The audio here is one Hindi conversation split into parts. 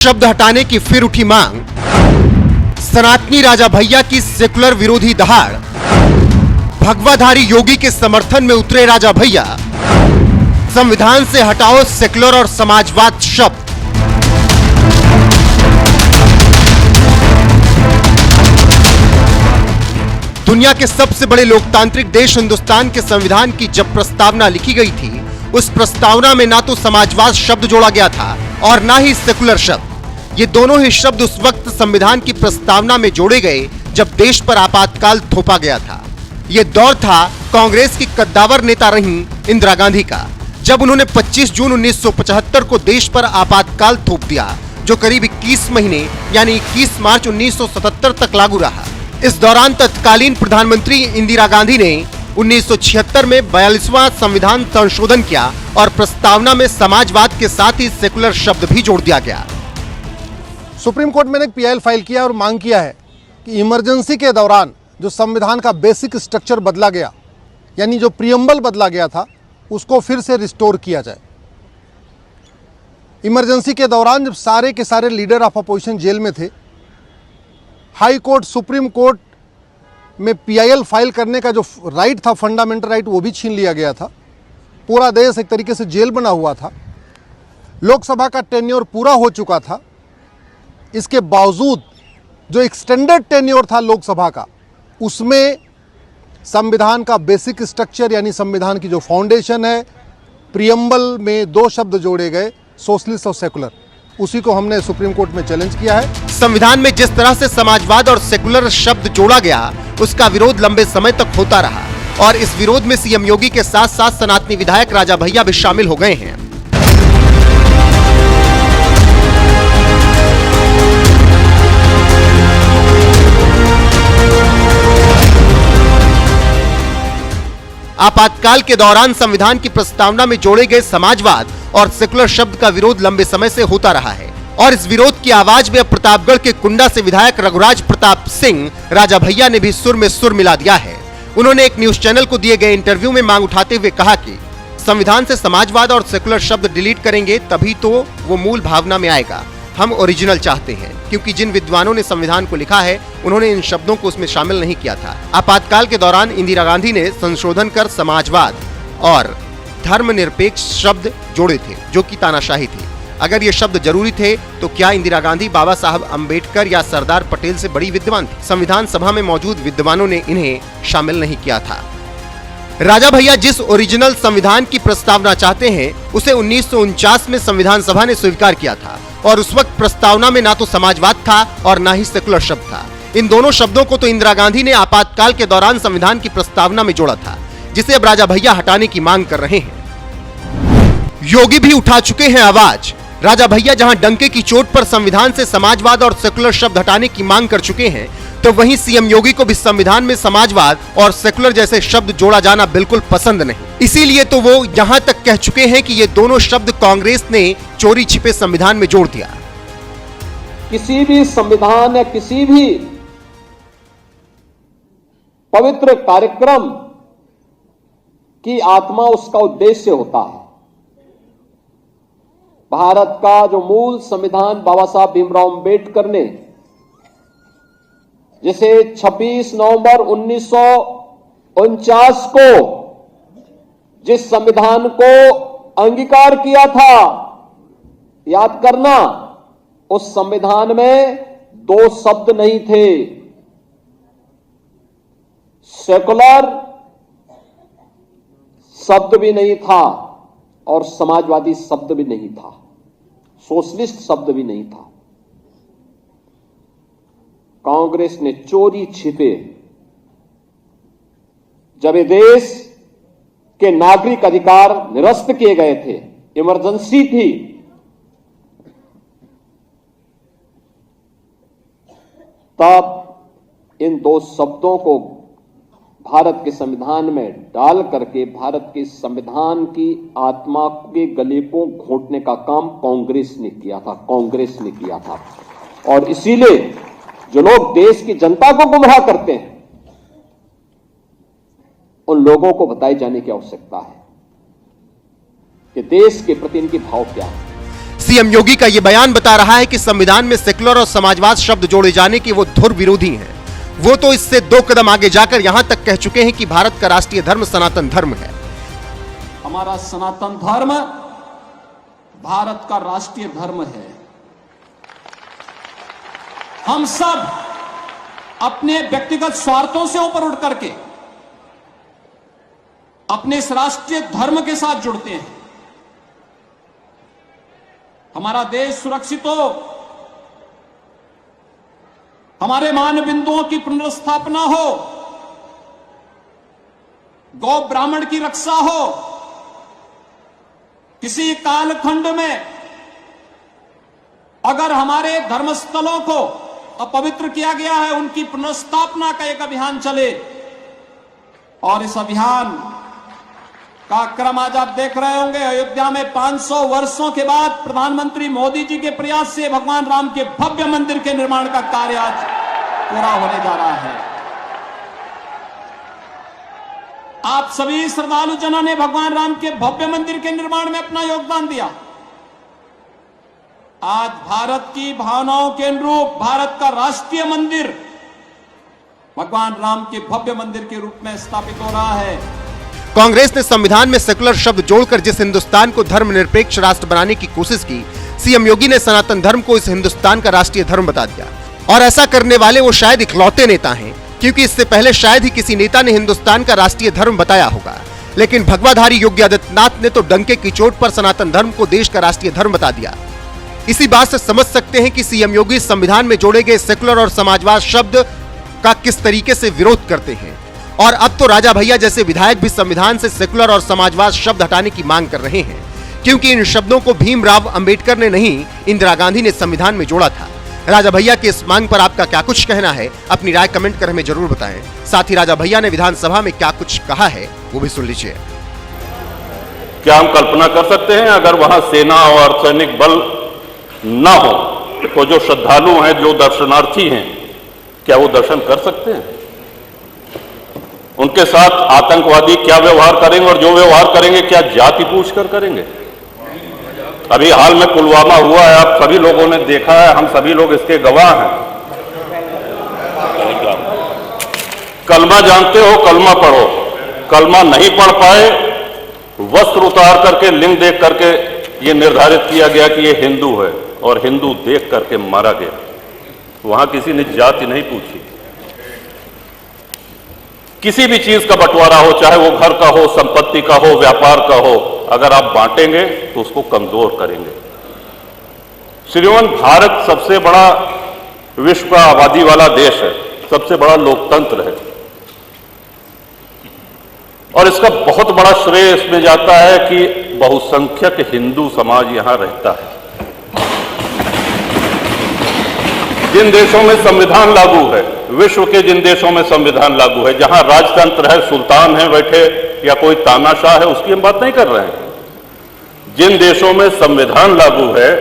शब्द हटाने की फिर उठी मांग, सनातनी राजा भैया की सेकुलर विरोधी दहाड़, भगवाधारी योगी के समर्थन में उतरे राजा भैया, संविधान से हटाओ सेकुलर और समाजवाद शब्द। दुनिया के सबसे बड़े लोकतांत्रिक देश हिंदुस्तान के संविधान की जब प्रस्तावना लिखी गई थी, उस प्रस्तावना में ना तो समाजवाद शब्द जोड़ा गया था और ना ही सेकुलर शब्द। ये दोनों ही शब्द उस वक्त संविधान की प्रस्तावना में जोड़े गए जब देश पर आपातकाल थोपा गया था। ये दौर था कांग्रेस की कद्दावर नेता रही इंदिरा गांधी का, जब उन्होंने 25 जून 1975 को देश पर आपातकाल थोप दिया, जो करीब 21 महीने यानी 21 मार्च 1977 तक लागू रहा। इस दौरान तत्कालीन प्रधानमंत्री इंदिरा गांधी ने 1976 में 42वां संविधान संशोधन किया और प्रस्तावना में समाजवाद के साथ ही सेकुलर शब्द भी जोड़ दिया गया। सुप्रीम कोर्ट में एक पीआईएल फाइल किया और मांग किया है कि इमरजेंसी के दौरान जो संविधान का बेसिक स्ट्रक्चर बदला गया, यानी जो प्रियम्बल बदला गया था, उसको फिर से रिस्टोर किया जाए। इमरजेंसी के दौरान जब सारे के सारे लीडर ऑफ अपोजिशन जेल में थे, हाई कोर्ट सुप्रीम कोर्ट में पीआईएल फाइल करने का जो राइट था, फंडामेंटल राइट, वो भी छीन लिया गया था। पूरा देश एक तरीके से जेल बना हुआ था। लोकसभा का टेन्योर पूरा हो चुका था। इसके बावजूद जो एक्सटेंडेड टेन्योर था लोकसभा का, उसमें संविधान का बेसिक स्ट्रक्चर यानी संविधान की जो फाउंडेशन है, प्रियम्बल में 2 शब्द जोड़े गए, सोशलिस्ट और सेकुलर। उसी को हमने सुप्रीम कोर्ट में चैलेंज किया है। संविधान में जिस तरह से समाजवाद और सेकुलर शब्द जोड़ा गया, उसका विरोध लंबे समय तक होता रहा और इस विरोध में सीएम योगी के साथ साथ सनातनी विधायक राजा भैया भी शामिल हो गए हैं। आपातकाल के दौरान संविधान की प्रस्तावना में जोड़े गए समाजवाद और सेकुलर शब्द का विरोध लंबे समय से होता रहा है और इस विरोध की आवाज में प्रतापगढ़ के कुंडा से विधायक रघुराज प्रताप सिंह राजा भैया ने भी सुर में सुर मिला दिया है। उन्होंने एक न्यूज चैनल को दिए गए इंटरव्यू में मांग उठाते हुए कहा कि संविधान से समाजवाद और सेकुलर शब्द डिलीट करेंगे तभी तो वो मूल भावना में आएगा। हम ओरिजिनल चाहते हैं, क्योंकि जिन विद्वानों ने संविधान को लिखा है, उन्होंने इन शब्दों को उसमें शामिल नहीं किया था। आपातकाल के दौरान इंदिरा गांधी ने संशोधन कर समाजवाद और धर्मनिरपेक्ष शब्द जोड़े थे, जो कि तानाशाही थे। अगर ये शब्द जरूरी थे तो क्या इंदिरा गांधी बाबा साहब अंबेडकर या सरदार पटेल से बड़ी विद्वान थी? संविधान सभा में मौजूद विद्वानों ने इन्हें शामिल नहीं किया था। राजा भैया जिस ओरिजिनल संविधान की प्रस्तावना चाहते हैं, उसे 1949 में संविधान सभा ने स्वीकार किया था और उस वक्त प्रस्तावना में ना तो समाजवाद था और ना ही सेकुलर शब्द था। इन दोनों शब्दों को तो इंदिरा गांधी ने आपातकाल के दौरान संविधान की प्रस्तावना में जोड़ा था, जिसे अब राजा भैया हटाने की मांग कर रहे हैं। योगी भी उठा चुके हैं आवाज। राजा भैया जहां डंके की चोट पर संविधान से समाजवाद और सेकुलर शब्द हटाने की मांग कर चुके हैं, तो वहीं सीएम योगी को भी संविधान में समाजवाद और सेकुलर जैसे शब्द जोड़ा जाना बिल्कुल पसंद नहीं। इसीलिए तो वो यहां तक कह चुके हैं कि ये दोनों शब्द कांग्रेस ने चोरी छिपे संविधान में जोड़ दिया। किसी भी संविधान या किसी भी पवित्र कार्यक्रम की आत्मा उसका उद्देश्य होता है। भारत का जो मूल संविधान बाबा साहब भीमराव अंबेडकर ने, जिसे 26 नवंबर 1949 को जिस संविधान को अंगीकार किया था, याद करना, उस संविधान में 2 शब्द नहीं थे, सेकुलर शब्द भी नहीं था और समाजवादी शब्द भी नहीं था, सोशलिस्ट शब्द भी नहीं था। कांग्रेस ने चोरी छिपे, जब ये देश के नागरिक अधिकार निरस्त किए गए थे, इमरजेंसी थी, तब इन 2 शब्दों को भारत के संविधान में डाल करके भारत के संविधान की आत्मा के गले को घोंटने का काम कांग्रेस ने किया था, कांग्रेस ने किया था। और इसीलिए जो लोग देश की जनता को गुमराह करते हैं, उन लोगों को बताए जाने की आवश्यकता है कि देश के प्रति इनकी भाव क्या है। सीएम योगी का यह बयान बता रहा है कि संविधान में सेकुलर और समाजवाद शब्द जोड़े जाने के वो धुर विरोधी हैं। वो तो इससे 2 कदम आगे जाकर यहां तक कह चुके हैं कि भारत का राष्ट्रीय धर्म सनातन धर्म है। हमारा सनातन धर्म भारत का राष्ट्रीय धर्म है। हम सब अपने व्यक्तिगत स्वार्थों से ऊपर उठ करके अपने इस राष्ट्रीय धर्म के साथ जुड़ते हैं। हमारा देश सुरक्षित हो, हमारे मान बिंदुओं की पुनर्स्थापना हो, गौ ब्राह्मण की रक्षा हो, किसी कालखंड में अगर हमारे धर्मस्थलों को अपवित्र किया गया है, उनकी पुनर्स्थापना का एक अभियान चले। और इस अभियान का क्रम आज आप देख रहे होंगे। अयोध्या में 500 वर्षों के बाद प्रधानमंत्री मोदी जी के प्रयास से भगवान राम के भव्य मंदिर के निर्माण का कार्य आज पूरा होने जा रहा है। आप सभी श्रद्धालु जनों ने भगवान राम के भव्य मंदिर के निर्माण में अपना योगदान दिया। आज भारत की भावनाओं के अनुरूप भारत का राष्ट्रीय मंदिर भगवान राम के भव्य मंदिर के रूप में स्थापित हो रहा है। कांग्रेस ने संविधान में सेकुलर शब्द जोड़कर जिस हिंदुस्तान को धर्मनिरपेक्ष राष्ट्र बनाने की कोशिश की, सीएम योगी ने सनातन धर्म को इस हिंदुस्तान का राष्ट्रीय धर्म बता दिया। और ऐसा करने वाले वो शायद इकलौते नेता हैं, क्योंकि इससे पहले शायद ही किसी नेता ने हिंदुस्तान का राष्ट्रीय धर्म बताया होगा। लेकिन भगवाधारी योगी आदित्यनाथ ने तो डंके की चोट पर सनातन धर्म को देश का राष्ट्रीय धर्म बता दिया। इसी बात से समझ सकते हैं कि सीएम योगी संविधान में जोड़े गए सेकुलर और समाजवाद शब्द का किस तरीके से विरोध करते हैं। और अब तो राजा भैया जैसे विधायक भी संविधान से सेकुलर और समाजवाद शब्द हटाने की मांग कर रहे हैं, क्योंकि इन शब्दों को भीमराव अंबेडकर ने नहीं, इंदिरा गांधी ने संविधान में जोड़ा था। राजा भैया की इस मांग पर आपका क्या कुछ कहना है? अपनी राय कमेंट कर हमें जरूर बताएं। साथ ही राजा भैया ने विधानसभा में क्या कुछ कहा है वो भी सुन लीजिए। क्या हम कल्पना कर सकते हैं अगर वहां सेना और सैनिक बल ना हो तो जो श्रद्धालु हैं, जो दर्शनार्थी हैं, क्या वो दर्शन कर सकते हैं? उनके साथ आतंकवादी क्या व्यवहार करेंगे, और जो व्यवहार करेंगे क्या जाति पूछकर करेंगे? अभी हाल में पुलवामा हुआ है, आप सभी लोगों ने देखा है, हम सभी लोग इसके गवाह हैं। कलमा जानते हो, कलमा पढ़ो। कलमा नहीं पढ़ पाए, वस्त्र उतार करके, लिंग देख करके ये निर्धारित किया गया कि ये हिंदू है, और हिंदू देख करके मारा गया। वहां किसी ने जाति नहीं पूछी। किसी भी चीज का बंटवारा हो, चाहे वो घर का हो, संपत्ति का हो, व्यापार का हो, अगर आप बांटेंगे तो उसको कमजोर करेंगे। श्रीमान, भारत सबसे बड़ा विश्व का आबादी वाला देश है, सबसे बड़ा लोकतंत्र है, और इसका बहुत बड़ा श्रेय इसमें जाता है कि बहुसंख्यक हिंदू समाज यहां रहता है। जिन देशों में संविधान लागू है, विश्व के जिन देशों में संविधान लागू है, जहां राजतंत्र है, सुल्तान है बैठे या कोई तानाशाह है, उसकी हम बात नहीं कर रहे हैं। जिन देशों में संविधान लागू है,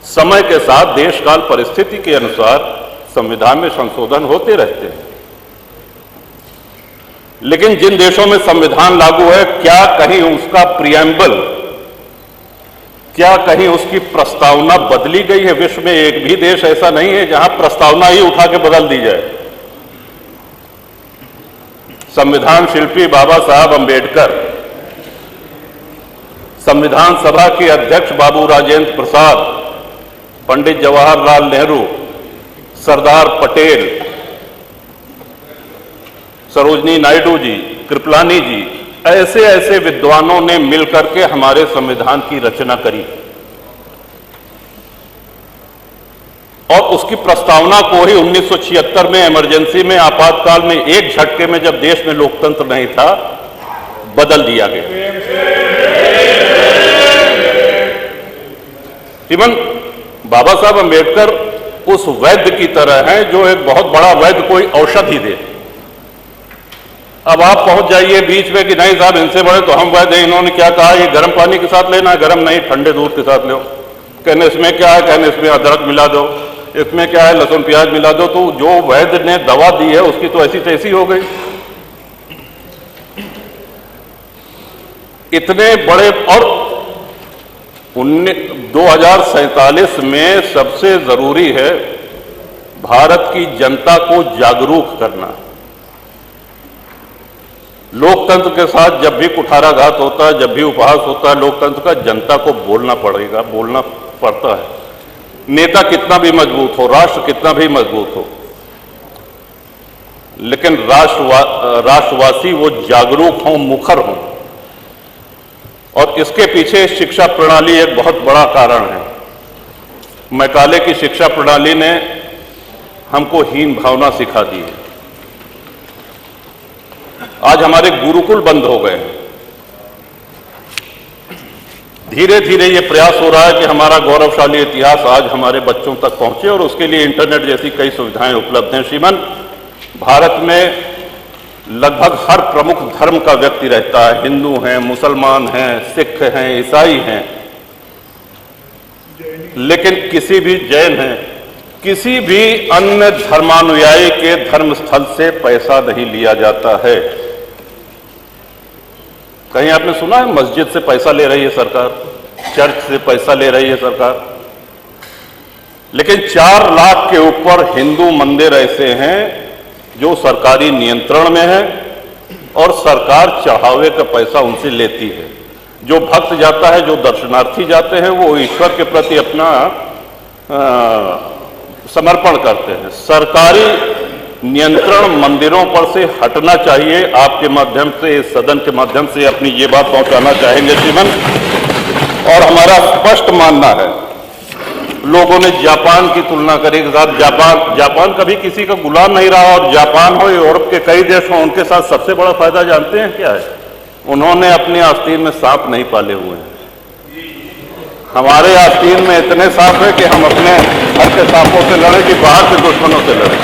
समय के साथ देश काल परिस्थिति के अनुसार संविधान में संशोधन होते रहते हैं। लेकिन जिन देशों में संविधान लागू है, क्या कहीं उसका प्रिएम्बल, क्या कहीं उसकी प्रस्तावना बदली गई है? विश्व में एक भी देश ऐसा नहीं है जहां प्रस्तावना ही उठा के बदल दी जाए। संविधान शिल्पी बाबा साहब अंबेडकर, संविधान सभा के अध्यक्ष बाबू राजेंद्र प्रसाद, पंडित जवाहरलाल नेहरू, सरदार पटेल, सरोजनी नायडू जी, कृपलानी जी, ऐसे ऐसे विद्वानों ने मिलकर के हमारे संविधान की रचना करी, और उसकी प्रस्तावना को ही 1976 में इमरजेंसी में, आपातकाल में, एक झटके में, जब देश में लोकतंत्र नहीं था, बदल दिया गया। इवन बाबा साहब अंबेडकर उस वैद्य की तरह हैं जो एक बहुत बड़ा वैद्य कोई औषधि दे। अब आप पहुंच जाइए बीच में कि नहीं साहब इनसे बड़े तो हम वैद्य हैं, इन्होंने क्या कहा, ये गर्म पानी के साथ लेना है, गर्म नहीं ठंडे दूध के साथ लो। कहने इसमें क्या है, कहने इसमें अदरक मिला दो, इसमें क्या है, लहसुन प्याज मिला दो। तो जो वैद्य ने दवा दी है उसकी तो ऐसी तैसी हो गई। इतने बड़े, और 2047 में सबसे जरूरी है भारत की जनता को जागरूक करना। लोकतंत्र के साथ जब भी कुठाराघात होता है, जब भी उपहास होता है लोकतंत्र का, जनता को बोलना पड़ेगा, बोलना पड़ता है। नेता कितना भी मजबूत हो, राष्ट्र कितना भी मजबूत हो, लेकिन राष्ट्रवासी वो जागरूक हों, मुखर हों। और इसके पीछे शिक्षा प्रणाली एक बहुत बड़ा कारण है। मैकाले की शिक्षा प्रणाली ने हमको हीन भावना सिखा दी है। आज हमारे गुरुकुल बंद हो गए हैं। धीरे धीरे ये प्रयास हो रहा है कि हमारा गौरवशाली इतिहास आज हमारे बच्चों तक पहुंचे, और उसके लिए इंटरनेट जैसी कई सुविधाएं उपलब्ध हैं। श्रीमान, भारत में लगभग हर प्रमुख धर्म का व्यक्ति रहता है। हिंदू हैं, मुसलमान हैं, सिख हैं, ईसाई हैं, लेकिन किसी भी जैन हैं, किसी भी अन्य धर्मानुयायी के धर्म स्थल से पैसा नहीं लिया जाता है। कहीं आपने सुना है मस्जिद से पैसा ले रही है सरकार, चर्च से पैसा ले रही है सरकार? लेकिन 4 लाख के ऊपर हिंदू मंदिर ऐसे हैं जो सरकारी नियंत्रण में है, और सरकार चढ़ावे का पैसा उनसे लेती है। जो भक्त जाता है, जो दर्शनार्थी जाते हैं, वो ईश्वर के प्रति अपना समर्पण करते हैं। सरकारी नियंत्रण मंदिरों पर से हटना चाहिए। आपके माध्यम से, इस सदन के माध्यम से अपनी ये बात पहुंचाना चाहेंगे श्रीमान। और हमारा स्पष्ट मानना है, लोगों ने जापान की तुलना करी के साथ, जापान कभी किसी का गुलाम नहीं रहा, और जापान हो, यूरोप के कई देश हो, उनके साथ सबसे बड़ा फायदा जानते हैं क्या है? उन्होंने अपने आस्तीन में सांप नहीं पाले हुए हैं। हमारे आस्तीन में इतने सांप है कि हम अपने घर के सांपों से लड़े कि बाहर के दुश्मनों से लड़े।